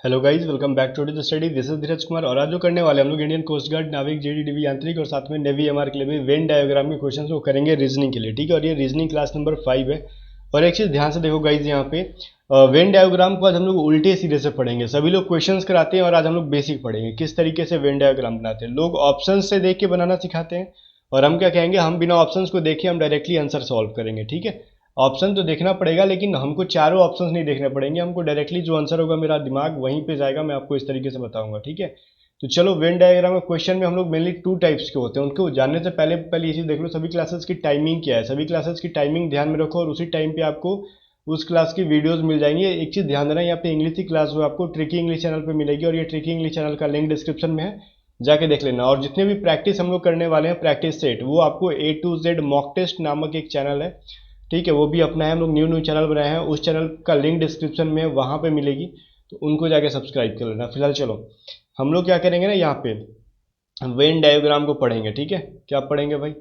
Hello guys, welcome back to the study. This is Dheeraj Kumar और आज जो करने वाले हम लोग इंडियन कोस्ट गार्ड, नाविक, जेडीडीवी यांत्रिक और साथ में नेवी एमआर के लिए भी वेन डायग्राम के क्वेश्चंस को करेंगे रीजनिंग के लिए। ठीक है, और ये रीजनिंग क्लास नंबर 5 है। और एक चीज़ ध्यान से देखो गाइज, यहाँ पे वेन डायग्राम को आज हम लोग उल्टे सीधे से पढ़ेंगे। सभी लोग क्वेश्चंस कराते हैं और आज हम लोग बेसिक पढ़ेंगे किस तरीके से वेन डायग्राम बनाते हैं। लोग ऑप्शन से देख के बनाना सिखाते हैं और हम क्या कहेंगे, हम बिना ऑप्शंस को देखे हम डायरेक्टली आंसर सॉल्व करेंगे। ठीक है, ऑप्शन तो देखना पड़ेगा लेकिन हमको चारों ऑप्शंस नहीं देखने पड़ेंगे, हमको डायरेक्टली जो आंसर होगा मेरा दिमाग वहीं पे जाएगा, मैं आपको इस तरीके से बताऊंगा। ठीक है, तो चलो वेन डायग्राम में क्वेश्चन में हम लोग मेनली 2 टाइप्स के होते हैं। उनको जानने से पहले ये चीज़ देख लो, सभी क्लासेस की टाइमिंग क्या है। सभी क्लासेस की टाइमिंग ध्यान में रखो और उसी टाइम पे आपको उस क्लास की वीडियोस मिल जाएंगी। एक चीज़ ध्यान देना, यहाँ पे इंग्लिश की क्लास हुआ आपको ट्रिकी इंग्लिश चैनल पे मिलेगी और ये ट्रिकी इंग्लिश चैनल का लिंक डिस्क्रिप्शन में है, जाके देख लेना। और जितने भी प्रैक्टिस हम लोग करने वाले हैं, प्रैक्टिस सेट, वो आपको A to Z mock test नामक एक चैनल है। ठीक है, वो भी अपना है, हम लोग न्यू चैनल बनाए हैं, उस चैनल का लिंक डिस्क्रिप्शन में है, वहाँ पे मिलेगी, तो उनको जाके सब्सक्राइब कर लेना। फिलहाल चलो हम लोग क्या करेंगे ना, यहाँ पे वेन डायग्राम को पढ़ेंगे। ठीक है, क्या पढ़ेंगे भाई?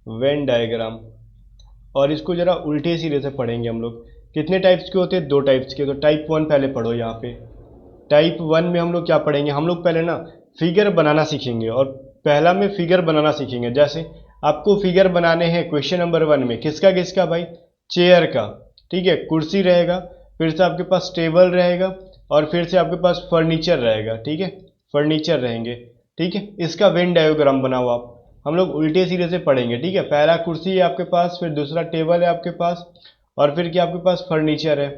Venn diagram. और इसको जरा उल्टे सीधे से पढ़ेंगे हम लोग। कितने टाइप्स के होते हैं? 2 टाइप्स के। तो टाइप 1 पहले पढ़ो यहाँ पे। टाइप 1 में हम लोग क्या पढ़ेंगे, हम लोग पहले ना फिगर बनाना सीखेंगे। और पहला में फिगर बनाना सीखेंगे, जैसे आपको फिगर बनाने हैं क्वेश्चन नंबर 1 में। किसका किसका भाई? चेयर का। ठीक है, कुर्सी रहेगा, फिर से आपके पास टेबल रहेगा और फिर से आपके पास फर्नीचर रहेगा। ठीक है, फर्नीचर रहेंगे। ठीक है, इसका वेन डायग्राम बनाओ आप। हम लोग उल्टे सीधे से पढ़ेंगे। ठीक है, पहला कुर्सी है आपके पास, फिर दूसरा टेबल है आपके पास और फिर क्या आपके पास फर्नीचर है।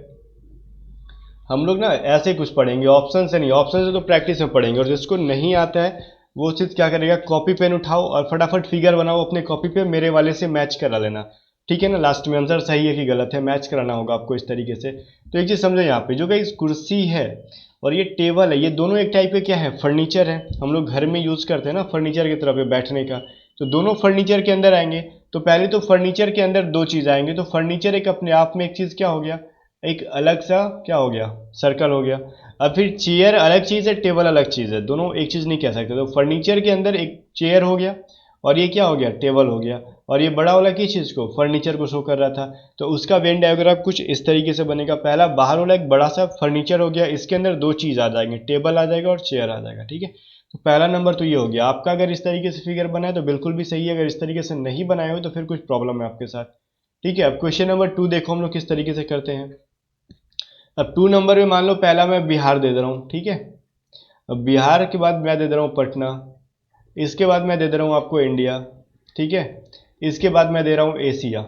हम लोग ना ऐसे कुछ पढ़ेंगे, ऑप्शन से नहीं। ऑप्शन से तो प्रैक्टिस में पढ़ेंगे और जिसको नहीं आता है वो चीज़ क्या करेगा, कॉपी पेन उठाओ और फटाफट फिगर बनाओ अपने कॉपी पे, मेरे वाले से मैच करा लेना। ठीक है ना, लास्ट में आंसर सही है कि गलत है मैच कराना होगा आपको इस तरीके से। तो एक चीज़ समझो, यहाँ पे जो गाइस कुर्सी है और ये टेबल है, ये दोनों एक टाइप के क्या है, फर्नीचर है। हम लोग घर में यूज़ करते हैं ना फर्नीचर की तरफ बैठने का, तो दोनों फर्नीचर के अंदर आएंगे। तो पहले तो फर्नीचर के अंदर 2 चीज़ आएंगे, तो फर्नीचर एक अपने आप में एक चीज़ क्या हो गया, एक अलग सा क्या हो गया, सर्कल हो गया। अब फिर चेयर अलग चीज़ है, टेबल अलग चीज़ है, दोनों एक चीज़ नहीं कह सकते। तो फर्नीचर के अंदर एक चेयर हो गया और ये क्या हो गया, टेबल हो गया। और ये बड़ा वाला किस चीज़ को, फर्नीचर को शो कर रहा था। तो उसका वेन डायग्राम कुछ इस तरीके से बनेगा। पहला बाहर वाला एक बड़ा सा फर्नीचर हो गया, इसके अंदर 2 चीज़ आ जाएंगे, टेबल आ जाएगा और चेयर आ जाएगा। ठीक है, तो पहला नंबर तो ये हो गया आपका। अगर इस तरीके से फिगर बनाए तो बिल्कुल भी सही है, अगर इस तरीके से नहीं बनाए हो तो फिर कुछ प्रॉब्लम है आपके साथ। ठीक है, अब क्वेश्चन नंबर 2 देखो हम लोग किस तरीके से करते हैं। अब 2 नंबर में मान लो पहला मैं बिहार दे दे रहा हूँ। ठीक है, अब बिहार के बाद मैं दे दे रहा हूँ पटना, इसके बाद मैं दे दे रहा हूँ आपको इंडिया। ठीक है, इसके बाद मैं दे रहा हूँ एशिया।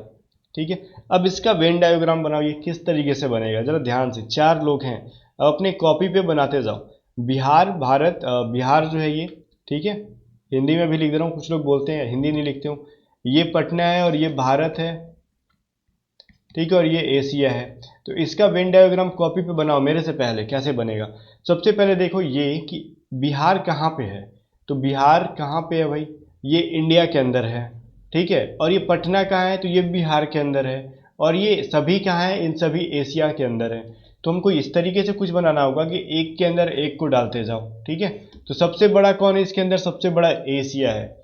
ठीक है, अब इसका वेन डायग्राम बनाओ, ये किस तरीके से बनेगा जरा ध्यान से। 4 लोग हैं, अब अपने कॉपी पे बनाते जाओ। बिहार, भारत, बिहार जो है ये, ठीक है, हिंदी में भी लिख दे रहा हूँ, कुछ लोग बोलते हैं हिंदी नहीं लिखते हो। ये पटना है और ये भारत है। ठीक है, और ये एशिया है। तो इसका वेन डायग्राम कॉपी पे बनाओ मेरे से पहले। कैसे बनेगा, सबसे पहले देखो ये कि बिहार कहाँ पे है। तो बिहार कहाँ पे है भाई, ये इंडिया के अंदर है। ठीक है, और ये पटना कहाँ है, तो ये बिहार के अंदर है। और ये सभी कहाँ है, इन सभी एशिया के अंदर है। तो हमको इस तरीके से कुछ बनाना होगा कि एक के अंदर एक को डालते जाओ। ठीक है, तो सबसे बड़ा कौन है इसके अंदर, सबसे बड़ा एशिया है।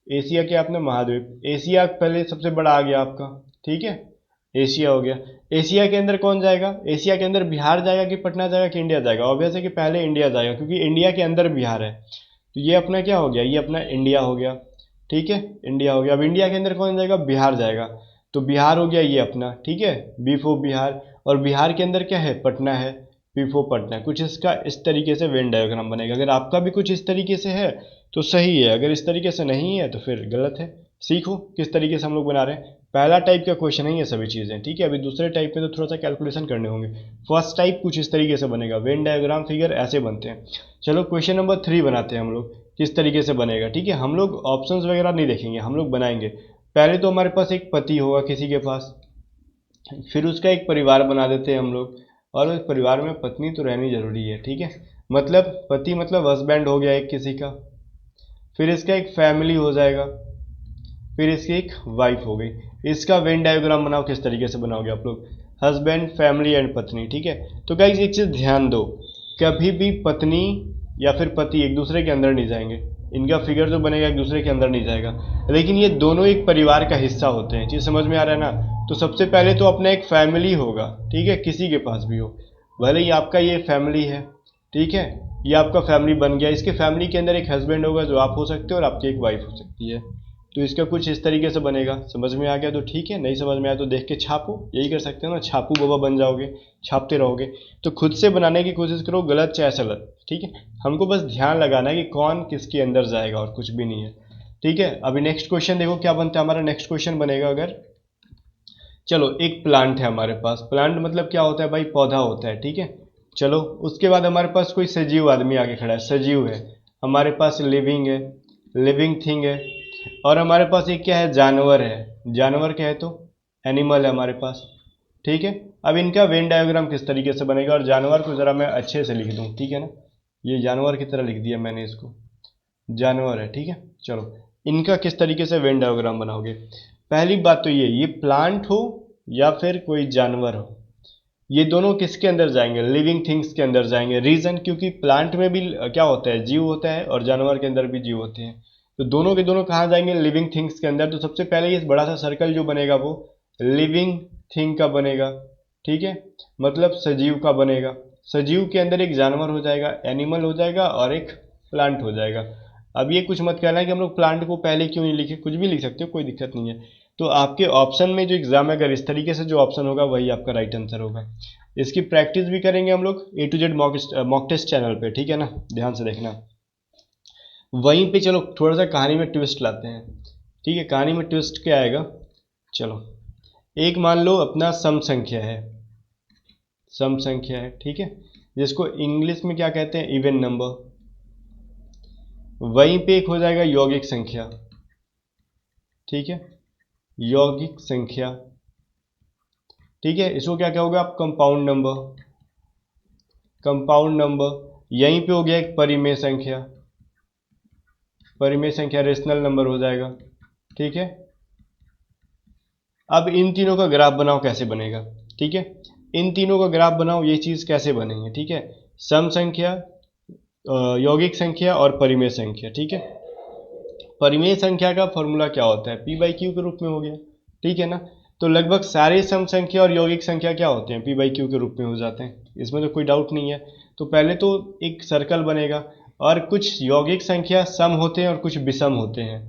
एशिया के आपने महाद्वीप, एशिया पहले सबसे बड़ा आ गया आपका। ठीक है, एशिया हो गया। एशिया के अंदर कौन जाएगा, एशिया के अंदर बिहार जाएगा कि पटना जाएगा कि इंडिया जाएगा? ऑब्वियस है कि पहले इंडिया जाएगा, क्योंकि इंडिया के अंदर बिहार है। तो ये अपना क्या हो गया, ये अपना इंडिया हो गया। ठीक है, इंडिया हो गया। अब इंडिया के अंदर कौन जाएगा, बिहार जाएगा। तो बिहार हो गया ये अपना। ठीक है, बी फॉर बिहार। और बिहार के अंदर क्या है, पटना है, पी फॉर पटना। कुछ इसका इस तरीके से वेन डायग्राम बनेगा। अगर आपका भी कुछ इस तरीके से है तो सही है, अगर इस तरीके से नहीं है तो फिर गलत है। सीखो किस तरीके से हम लोग बना रहे हैं। पहला टाइप का क्वेश्चन है ये सभी चीज़ें। ठीक है, अभी दूसरे टाइप में तो थोड़ा सा कैलकुलेशन करने होंगे। फर्स्ट टाइप कुछ इस तरीके से बनेगा, वेन डायग्राम फिगर ऐसे बनते हैं। चलो क्वेश्चन नंबर 3 बनाते हैं हम लोग, किस तरीके से बनेगा। ठीक है, हम लोग ऑप्शंस वगैरह नहीं देखेंगे, हम लोग बनाएंगे। पहले तो हमारे पास एक पति होगा किसी के पास, फिर उसका एक परिवार बना देते हैं हम लोग, और उस परिवार में पत्नी तो रहनी जरूरी है। ठीक है, मतलब पति मतलब हस्बैंड हो गया एक किसी का, फिर इसका एक फैमिली हो जाएगा, फिर इसकी एक वाइफ हो गई। इसका वेन डायग्राम बनाओ, किस तरीके से बनाओगे आप लोग, हस्बैंड, फैमिली एंड पत्नी। ठीक है, तो गाइस एक चीज़ ध्यान दो, कभी भी पत्नी या फिर पति एक दूसरे के अंदर नहीं जाएंगे। इनका फिगर जो बनेगा एक दूसरे के अंदर नहीं जाएगा, लेकिन ये दोनों एक परिवार का हिस्सा होते हैं। चीज़ समझ में आ रहा है ना। तो सबसे पहले तो अपना एक फैमिली होगा। ठीक है, किसी के पास भी हो, भले ही आपका ये फैमिली है, ठीक है, ये आपका फैमिली बन गया। इसके फैमिली के अंदर एक हस्बैंड होगा जो आप हो सकते हो और आपकी एक वाइफ हो सकती है। तो इसका कुछ इस तरीके से बनेगा। समझ में आ गया तो ठीक है, नहीं समझ में आया तो देख के छापो, यही कर सकते हो ना, छापू बाबा बन जाओगे, छापते रहोगे। तो खुद से बनाने की कोशिश करो, गलत चाहे सलत, ठीक है। हमको बस ध्यान लगाना है कि कौन किसके अंदर जाएगा और कुछ भी नहीं है, ठीक है। अभी नेक्स्ट क्वेश्चन देखो क्या बनता है हमारा। नेक्स्ट क्वेश्चन बनेगा अगर, चलो एक प्लांट है हमारे पास। प्लांट मतलब क्या होता है भाई, पौधा होता है, ठीक है। चलो उसके बाद हमारे पास कोई सजीव आदमी आगे खड़ा है, सजीव है हमारे पास, लिविंग है, लिविंग थिंग है। और हमारे पास एक क्या है, जानवर है। जानवर क्या है तो एनिमल है हमारे पास, ठीक है। अब इनका वेन डायग्राम किस तरीके से बनेगा, और जानवर को ज़रा मैं अच्छे से लिख दूँ, ठीक है ना। ये जानवर की तरह लिख दिया मैंने इसको, जानवर है, ठीक है। चलो इनका किस तरीके से वेन डायग्राम बनाओगे। पहली बात तो ये प्लांट हो या फिर कोई जानवर हो, ये दोनों किसके अंदर जाएंगे, लिविंग थिंग्स के अंदर जाएंगे। रीजन, क्योंकि प्लांट में भी क्या होता है, जीव होता है, और जानवर के अंदर भी जीव होते हैं। तो दोनों के दोनों कहाँ जाएंगे, लिविंग थिंग्स के अंदर। तो सबसे पहले ये बड़ा सा सर्कल जो बनेगा वो लिविंग थिंग का बनेगा, ठीक है, मतलब सजीव का बनेगा। सजीव के अंदर एक जानवर हो जाएगा, एनिमल हो जाएगा, और एक प्लांट हो जाएगा। अब ये कुछ मत कहना कि हम लोग प्लांट को पहले क्यों नहीं लिखे, कुछ भी लिख सकते हो, कोई दिक्कत नहीं है। तो आपके ऑप्शन में जो एग्जाम है, अगर इस तरीके से जो ऑप्शन होगा वही आपका राइट आंसर होगा। इसकी प्रैक्टिस भी करेंगे हम लोग A to Z mock test channel पे, ठीक है ना, ध्यान से देखना। वहीं पे चलो थोड़ा सा कहानी में ट्विस्ट लाते हैं, ठीक है। कहानी में ट्विस्ट क्या आएगा, चलो एक मान लो अपना सम संख्या है, सम संख्या है, ठीक है, जिसको इंग्लिश में क्या कहते हैं, इवन नंबर। वहीं पे एक हो जाएगा यौगिक संख्या, ठीक है, यौगिक संख्या, ठीक है। इसको क्या क्या होगा आप, कंपाउंड नंबर, कंपाउंड नंबर। यहीं पे हो गया एक परिमेय संख्या, परिमेय संख्या रेशनल नंबर हो जाएगा, ठीक है। अब इन तीनों का ग्राफ बनाओ, कैसे बनेगा, ठीक है। इन तीनों का ग्राफ बनाओ, ये चीज़ कैसे बनेंगे, ठीक है। सम संख्या, यौगिक संख्या और परिमेय संख्या, ठीक है। परिमेय संख्या का फॉर्मूला क्या होता है, P/Q के रूप में हो गया, ठीक है ना। तो लगभग सारे सम संख्या और यौगिक संख्या क्या होते हैं, P/Q के रूप में हो जाते हैं, इसमें तो कोई डाउट नहीं है। तो पहले तो एक सर्कल बनेगा, और कुछ यौगिक संख्या सम होते हैं और कुछ विषम होते हैं,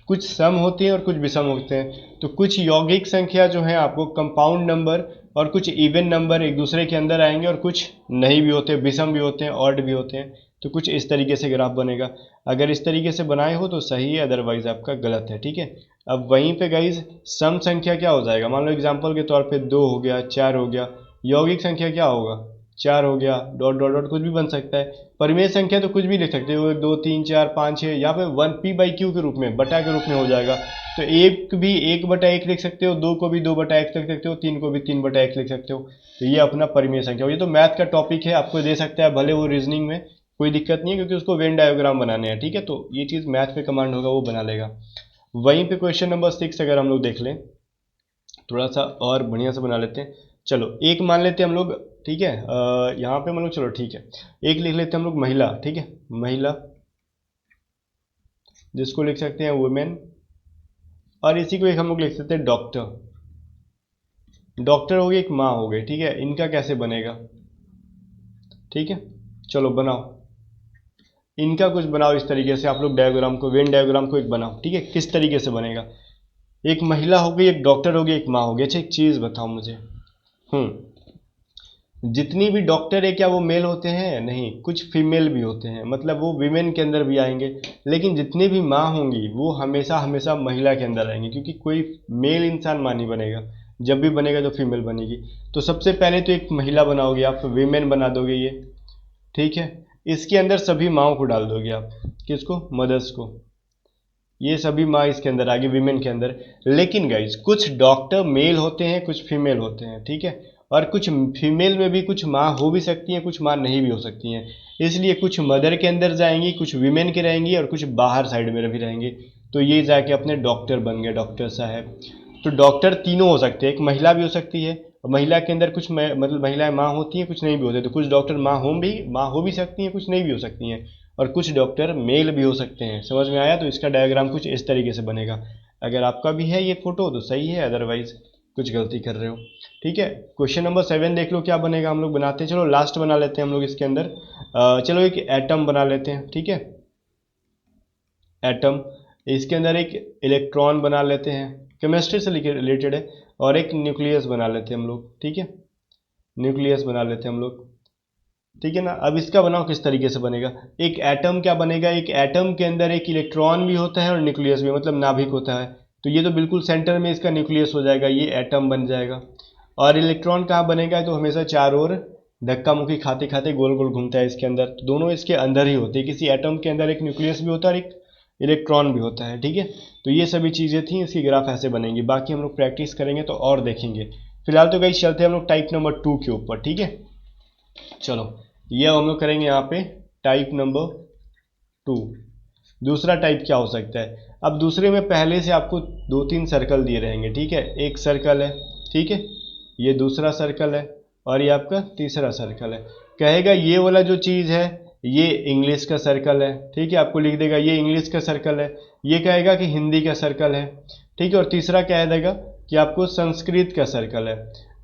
कुछ सम होते हैं और कुछ विषम होते हैं। तो कुछ यौगिक संख्या जो है आपको कंपाउंड नंबर और कुछ इवन नंबर एक दूसरे के अंदर आएंगे, और कुछ नहीं भी होते, विषम भी होते हैं, ऑड भी होते हैं। तो कुछ इस तरीके से ग्राफ बनेगा। अगर इस तरीके से बनाए हो तो सही है, अदरवाइज आपका गलत है, ठीक है। अब वहीं पे गाइज सम संख्या क्या हो जाएगा, मान लो एग्जांपल के तौर पे 2 हो गया, 4 हो गया। यौगिक संख्या क्या होगा, 4 हो गया, डॉट डॉट डॉट कुछ भी बन सकता है। परिमेय संख्या तो कुछ भी लिख सकते हो, 2 3 4 5 6, यहाँ पे 1 P/Q के रूप में, बटा के रूप में हो जाएगा। तो एक भी 1/1 लिख सकते हो, 2 को भी 2/1 लिख सकते हो, 3 को भी 3/1 लिख सकते हो। तो ये अपना परिमेय संख्या हो। ये तो मैथ का टॉपिक है, आपको दे सकता है भले वो रीजनिंग में, कोई दिक्कत नहीं है, क्योंकि उसको वेन डायग्राम बनाने हैं, ठीक है। तो ये चीज़ मैथ पे कमांड होगा, वो बना लेगा। वहीं पे क्वेश्चन नंबर 6 अगर हम लोग देख लें, थोड़ा सा और बढ़िया से बना लेते हैं। चलो एक मान लेते हैं हम लोग, ठीक है, यहाँ पे मान लो, चलो ठीक है, एक लिख लेते हैं हम लोग महिला, ठीक है, महिला, जिसको लिख सकते हैं वुमेन। और इसी को एक हम लोग लिख सकते हैं डॉक्टर। डॉक्टर हो गई, एक माँ हो गई, ठीक है। इनका कैसे बनेगा, ठीक है, चलो बनाओ, इनका कुछ बनाओ इस तरीके से आप लोग डायग्राम को, वेन डायग्राम को एक बनाओ, ठीक है। किस तरीके से बनेगा, एक महिला हो गई, एक डॉक्टर हो गई, एक माँ हो गई। अच्छा एक चीज़ बताओ मुझे, जितनी भी डॉक्टर है क्या वो मेल होते हैं, नहीं, कुछ फीमेल भी होते हैं, मतलब वो विमेन के अंदर भी आएंगे। लेकिन जितनी भी माँ होंगी वो हमेशा हमेशा महिला के अंदर आएंगी, क्योंकि कोई मेल इंसान माँ नहीं बनेगा, जब भी बनेगा तो फीमेल बनेगी। तो सबसे पहले तो एक महिला बनाओगे आप, विमेन बना दोगे ये, ठीक है। इसके अंदर सभी माँओं को डाल दोगे आप, किसको, मदर्स को। ये सभी माँ इसके अंदर आ गई, विमेन के अंदर। लेकिन गाइज कुछ डॉक्टर मेल होते हैं, कुछ फीमेल होते हैं, ठीक है। और कुछ फीमेल में भी कुछ माँ हो भी सकती हैं, कुछ माँ नहीं भी हो सकती हैं। इसलिए कुछ मदर के अंदर जाएंगी, कुछ विमेन के रहेंगी, और कुछ बाहर साइड में भी रहेंगे। तो ये जाके अपने डॉक्टर बन गए, डॉक्टर साहब। तो डॉक्टर तीनों हो सकते हैं, एक महिला भी हो सकती है, और महिला के अंदर कुछ मतलब महिलाएं माँ होती हैं, कुछ नहीं भी होते। तो कुछ डॉक्टर माँ हो भी सकती हैं, कुछ नहीं भी हो सकती हैं, और कुछ डॉक्टर मेल भी हो सकते हैं। समझ में आया। तो इसका डायग्राम कुछ इस तरीके से बनेगा। अगर आपका भी है ये फोटो तो सही है, अदरवाइज कुछ गलती कर रहे हो। ठीक है, क्वेश्चन नंबर 7 देख लो क्या बनेगा, हम लोग बनाते हैं। चलो लास्ट बना लेते हैं हम लोग इसके अंदर। चलो एक एटम बना लेते हैं। ठीक है, एटम, इसके अंदर एक इलेक्ट्रॉन बना लेते हैं, केमिस्ट्री से रिलेटेड है। और एक न्यूक्लियस बना लेते हैं हम लोग। ठीक है, न्यूक्लियस बना लेते हैं हम लोग। ठीक है ना। अब इसका बनाओ किस तरीके से बनेगा। एक एटम क्या बनेगा, एक एटम के अंदर एक इलेक्ट्रॉन भी होता है और न्यूक्लियस भी, मतलब नाभिक होता है। तो ये तो बिल्कुल सेंटर में इसका न्यूक्लियस हो जाएगा, ये एटम बन जाएगा। और इलेक्ट्रॉन कहाँ बनेगा, तो हमेशा चारों ओर धक्का मुक्की खाते खाते गोल गोल घूमता है इसके अंदर। तो दोनों इसके अंदर ही होते हैं, किसी एटम के अंदर एक न्यूक्लियस भी होता है और एक इलेक्ट्रॉन भी होता है। ठीक है, तो ये सभी चीज़ें थी, इसकी ग्राफ ऐसे बनेंगी। बाकी हम लोग प्रैक्टिस करेंगे तो और देखेंगे। फिलहाल तो गाइस चलते हैं हम लोग टाइप नंबर 2 के ऊपर। ठीक है, चलो ये हम लोग करेंगे यहाँ पे टाइप नंबर 2। दूसरा टाइप क्या हो सकता है। अब दूसरे में पहले से आपको 2-3 सर्कल दिए रहेंगे। ठीक है, एक सर्कल है, ठीक है, ये दूसरा सर्कल है और ये आपका तीसरा सर्कल है। कहेगा ये वाला जो चीज़ है ये इंग्लिश का सर्कल है। ठीक है, आपको लिख देगा ये इंग्लिश का सर्कल है। ये कहेगा कि हिंदी का सर्कल है। ठीक है, और तीसरा कह देगा कि आपको संस्कृत का सर्कल है।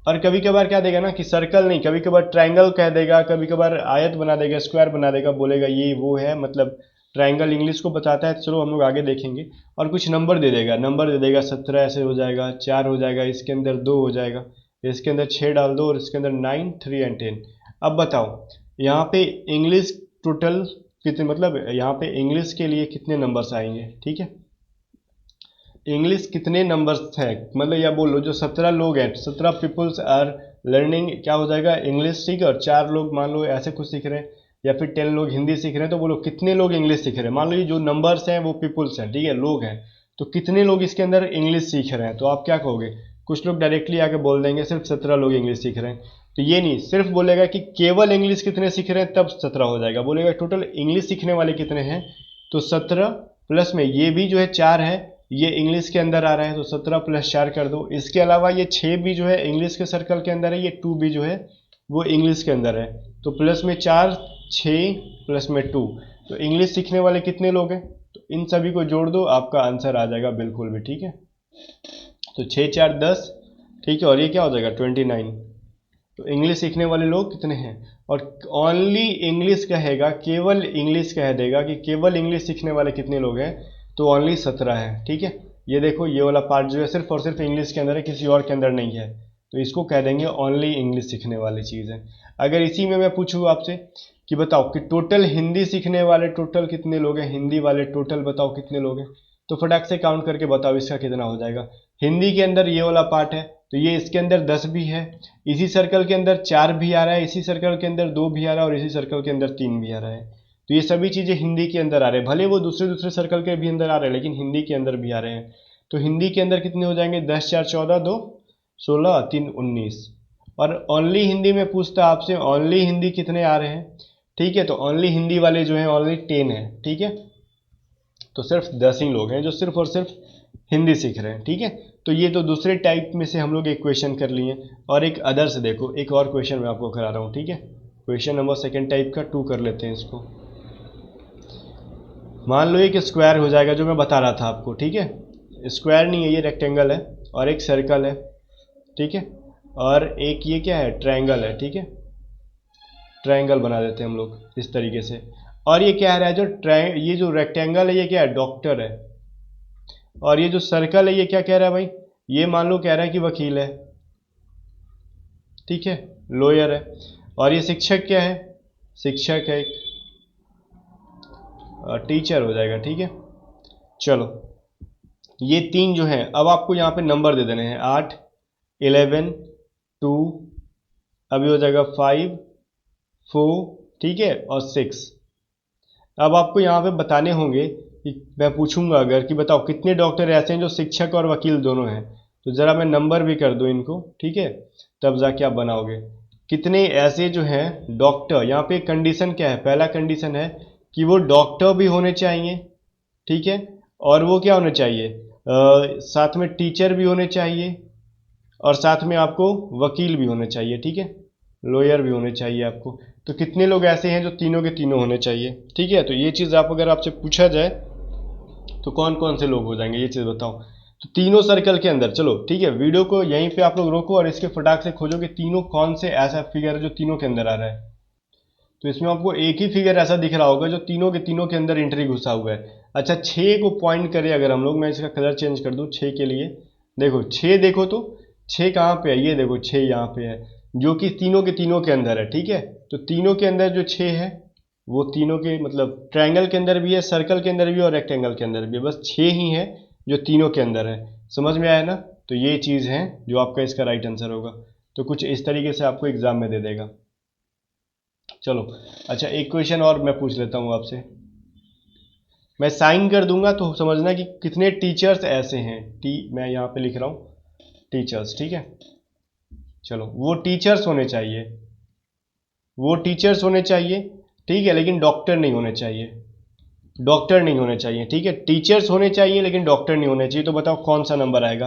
और कभी कभार क्या देगा ना कि सर्कल नहीं, कभी कभार ट्रायंगल कह देगा, कभी कभार आयत बना देगा, स्क्वायर बना देगा, बोलेगा ये वो है, मतलब ट्रायंगल इंग्लिश को बताता है। चलो हम लोग आगे देखेंगे। और कुछ नंबर दे देगा, नंबर दे देगा 17 ऐसे हो जाएगा, 4 हो जाएगा, इसके अंदर 2 हो जाएगा, इसके अंदर 6 डाल दो और इसके अंदर 9, 3 एंड 10। अब बताओ यहाँ पे इंग्लिश टोटल कितने, मतलब यहाँ पे इंग्लिश के लिए कितने नंबर्स आएंगे। ठीक है, इंग्लिश कितने नंबर्स हैं, मतलब या बोलो जो 17 लोग हैं, 17 पीपल्स आर लर्निंग क्या हो जाएगा इंग्लिश। ठीक है, और 4 लोग मान लो ऐसे कुछ सीख रहे हैं, या फिर 10 लोग हिंदी सीख रहे हैं। तो बोलो कितने लोग इंग्लिश सीख रहे हैं। मान लो ये जो नंबर्स हैं वो पीपल्स हैं, ठीक है, लोग हैं। तो कितने लोग इसके अंदर इंग्लिश सीख रहे हैं। तो आप क्या कहोगे, कुछ लोग डायरेक्टली आके बोल देंगे सिर्फ 17 लोग इंग्लिश सीख रहे हैं। तो ये नहीं, सिर्फ बोलेगा कि केवल इंग्लिश कितने सीख रहे हैं, तब 17 हो जाएगा। बोलेगा टोटल इंग्लिश सीखने वाले कितने हैं, तो 17 प्लस में ये भी जो है 4 है, ये इंग्लिश के अंदर आ रहा है, तो 17 + 4 कर दो। इसके अलावा ये 6 भी जो है इंग्लिश के सर्कल के अंदर है, ये 2 भी जो है वो इंग्लिश के अंदर है। तो प्लस में 4, 6 प्लस में 2, तो इंग्लिश सीखने वाले कितने लोग हैं। तो इन सभी को जोड़ दो, आपका आंसर आ जाएगा बिल्कुल भी। ठीक है, तो 6 4 10, ठीक है, और ये क्या हो जाएगा 29। तो इंग्लिश सीखने वाले लोग कितने हैं। और ओनली इंग्लिश कहेगा, केवल इंग्लिश कह देगा कि केवल इंग्लिश सीखने वाले कितने लोग हैं, तो ओनली 17 है। ठीक है, ये देखो ये वाला पार्ट जो है सिर्फ और सिर्फ इंग्लिश के अंदर है, किसी और के अंदर नहीं है। तो इसको कह देंगे ओनली इंग्लिश सीखने वाली चीज़ है। अगर इसी में मैं पूछूँ आपसे कि बताओ कि टोटल हिंदी सीखने वाले टोटल कितने लोग हैं, हिंदी वाले टोटल बताओ कितने लोग हैं, तो फटाक से काउंट करके बताओ इसका कितना हो जाएगा। हिंदी के अंदर ये वाला पार्ट है, तो ये इसके अंदर 10 भी है, इसी सर्कल के अंदर 4 भी आ रहा है, इसी सर्कल के अंदर 2 भी आ रहा है और इसी सर्कल के अंदर 3 भी आ रहा है। तो ये सभी चीज़ें हिंदी के अंदर आ रहे हैं, भले वो दूसरे दूसरे सर्कल के भी अंदर आ रहे हैं, लेकिन हिंदी के अंदर भी आ रहे हैं। तो हिंदी के अंदर कितने हो जाएंगे, 10 4 14, 2 16, 3 19। और ओनली हिंदी में पूछता आपसे ओनली हिंदी कितने आ रहे हैं। ठीक है, तो ओनली हिंदी वाले जो हैं ओनली 10 है। ठीक है, तो सिर्फ 10 ही लोग हैं जो सिर्फ और सिर्फ हिंदी सीख रहे हैं। ठीक है, तो ये तो दूसरे टाइप में से हम लोग एक क्वेश्चन कर लिए। और एक अदर से देखो, एक और क्वेश्चन मैं आपको करा रहा हूँ। ठीक है, क्वेश्चन नंबर 2 टाइप का 2 कर लेते हैं इसको। मान लो एक स्क्वायर हो जाएगा जो मैं बता रहा था आपको। ठीक है, स्क्वायर नहीं है, ये रेक्टेंगल है, और एक सर्कल है। ठीक है, और एक ये क्या है, ट्रायंगल है। ठीक है, ट्रायंगल बना देते हैं हम लोग इस तरीके से। और ये क्या है, ये जो रेक्टेंगल है ये क्या है, डॉक्टर है। और ये जो सर्कल है ये क्या कह रहा है भाई, ये मान लो कह रहा है कि वकील है। ठीक है, लॉयर है। और ये शिक्षक क्या है, शिक्षक है, एक टीचर हो जाएगा। ठीक है, चलो ये 3 जो है, अब आपको यहाँ पे नंबर दे देने हैं 8, 11, 2, अभी हो जाएगा 5, 4, ठीक है, और 6। अब आपको यहाँ पे बताने होंगे कि मैं पूछूंगा अगर कि बताओ कितने डॉक्टर ऐसे हैं जो शिक्षक और वकील दोनों हैं। तो ज़रा मैं नंबर भी कर दूँ इनको। ठीक है, तब जाके आप बनाओगे कितने ऐसे जो हैं डॉक्टर। यहाँ पे कंडीशन क्या है, पहला कंडीशन है कि वो डॉक्टर भी होने चाहिए। ठीक है, और वो क्या होने चाहिए, साथ में टीचर भी होने चाहिए, और साथ में आपको वकील भी होने चाहिए। ठीक है, लॉयर भी होने चाहिए आपको। तो कितने लोग ऐसे हैं जो तीनों के तीनों होने चाहिए। ठीक है, तो ये चीज़ आप अगर आपसे पूछा जाए तो कौन कौन से लोग हो जाएंगे, ये चीज़ बताओ। तो तीनों सर्कल के अंदर, चलो ठीक है, वीडियो को यहीं पे आप लोग रोको और इसके फटाक से खोजो कि तीनों कौन से ऐसा फिगर है जो तीनों के अंदर आ रहा है। तो इसमें आपको एक ही फिगर ऐसा दिख रहा होगा जो तीनों के अंदर एंट्री घुसा हुआ है। अच्छा 6 को पॉइंट करें अगर हम लोग, मैं इसका कलर चेंज कर दूं 6 के लिए, देखो 6 देखो तो 6 कहाँ पे है, ये देखो 6 यहाँ पे है, जो कि तीनों के अंदर है। ठीक है, तो तीनों के अंदर जो 6 है वो तीनों के मतलब ट्रायंगल के अंदर भी है, सर्कल के अंदर भी और रेक्टेंगल के अंदर भी है, बस 6 ही है जो तीनों के अंदर है। समझ में आया ना? तो ये चीज़ है जो आपका इसका राइट आंसर होगा। तो कुछ इस तरीके से आपको एग्जाम में दे देगा। चलो अच्छा एक क्वेश्चन और मैं पूछ लेता हूँ आपसे, मैं साइन कर दूंगा तो समझना कि कितने टीचर्स ऐसे हैं। मैं यहाँ पे लिख रहा हूँ टीचर्स, ठीक है। चलो वो टीचर्स होने चाहिए, वो टीचर्स होने चाहिए, ठीक है, लेकिन डॉक्टर नहीं होने चाहिए, डॉक्टर नहीं होने चाहिए, ठीक है। टीचर्स होने चाहिए लेकिन डॉक्टर नहीं होने चाहिए। तो बताओ कौन सा नंबर आएगा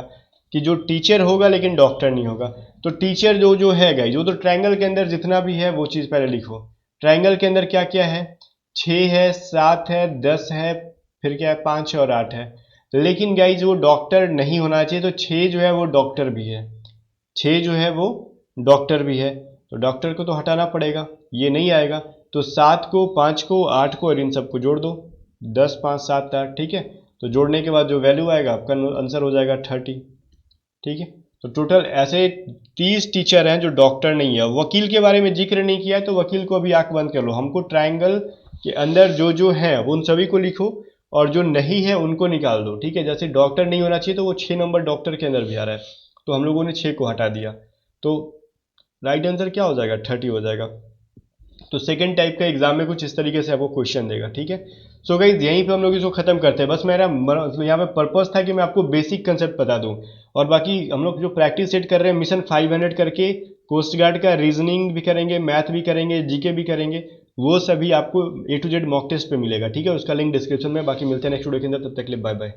कि जो टीचर होगा लेकिन डॉक्टर नहीं होगा। तो टीचर जो जो है गाइस, जो तो ट्रायंगल के अंदर जितना भी है वो चीज़ पहले लिखो। ट्रायंगल के अंदर क्या क्या है, 6 है, 7 है, 10 है, फिर क्या है, 5 है और 8 है। लेकिन गाइज वो डॉक्टर नहीं होना चाहिए, तो 6 जो है वो डॉक्टर भी है, 6 जो है वो डॉक्टर भी है, तो डॉक्टर को तो हटाना पड़ेगा, ये नहीं आएगा। तो 7 को, 5 को, 8 को और इन सबको जोड़ दो, 10 5 7 8, ठीक है। तो जोड़ने के बाद जो वैल्यू आएगा आपका आंसर हो जाएगा 30, ठीक है। तो टोटल ऐसे 30 टीचर हैं जो डॉक्टर नहीं है। वकील के बारे में जिक्र नहीं किया है तो वकील को अभी आंख बंद कर लो, हमको ट्रायंगल के अंदर जो जो है वो उन सभी को लिखो और जो नहीं है उनको निकाल दो, ठीक है। जैसे डॉक्टर नहीं होना चाहिए तो वो 6 नंबर डॉक्टर के अंदर भी आ रहा है, तो हम लोगों ने 6 को हटा दिया, तो राइट आंसर क्या हो जाएगा, 30 हो जाएगा। तो सेकंड टाइप का एग्जाम में कुछ इस तरीके से आपको क्वेश्चन देगा, ठीक है। सो गाइज यहीं पे हम लोग इसको खत्म करते हैं। बस मेरा यहाँ पे पर्पस था कि मैं आपको बेसिक कंसेप्ट बता दूं, और बाकी हम लोग जो प्रैक्टिस सेट कर रहे हैं मिशन 500 करके, कोस्ट गार्ड का रीजनिंग भी करेंगे, मैथ भी करेंगे, जीके भी करेंगे, वो सभी आपको A to Z mock test पे मिलेगा, ठीक है। उसका लिंक डिस्क्रिप्शन में। बाकी मिलते हैं नेक्स्ट वीडियो के अंदर, तब तक के लिए बाय बाय।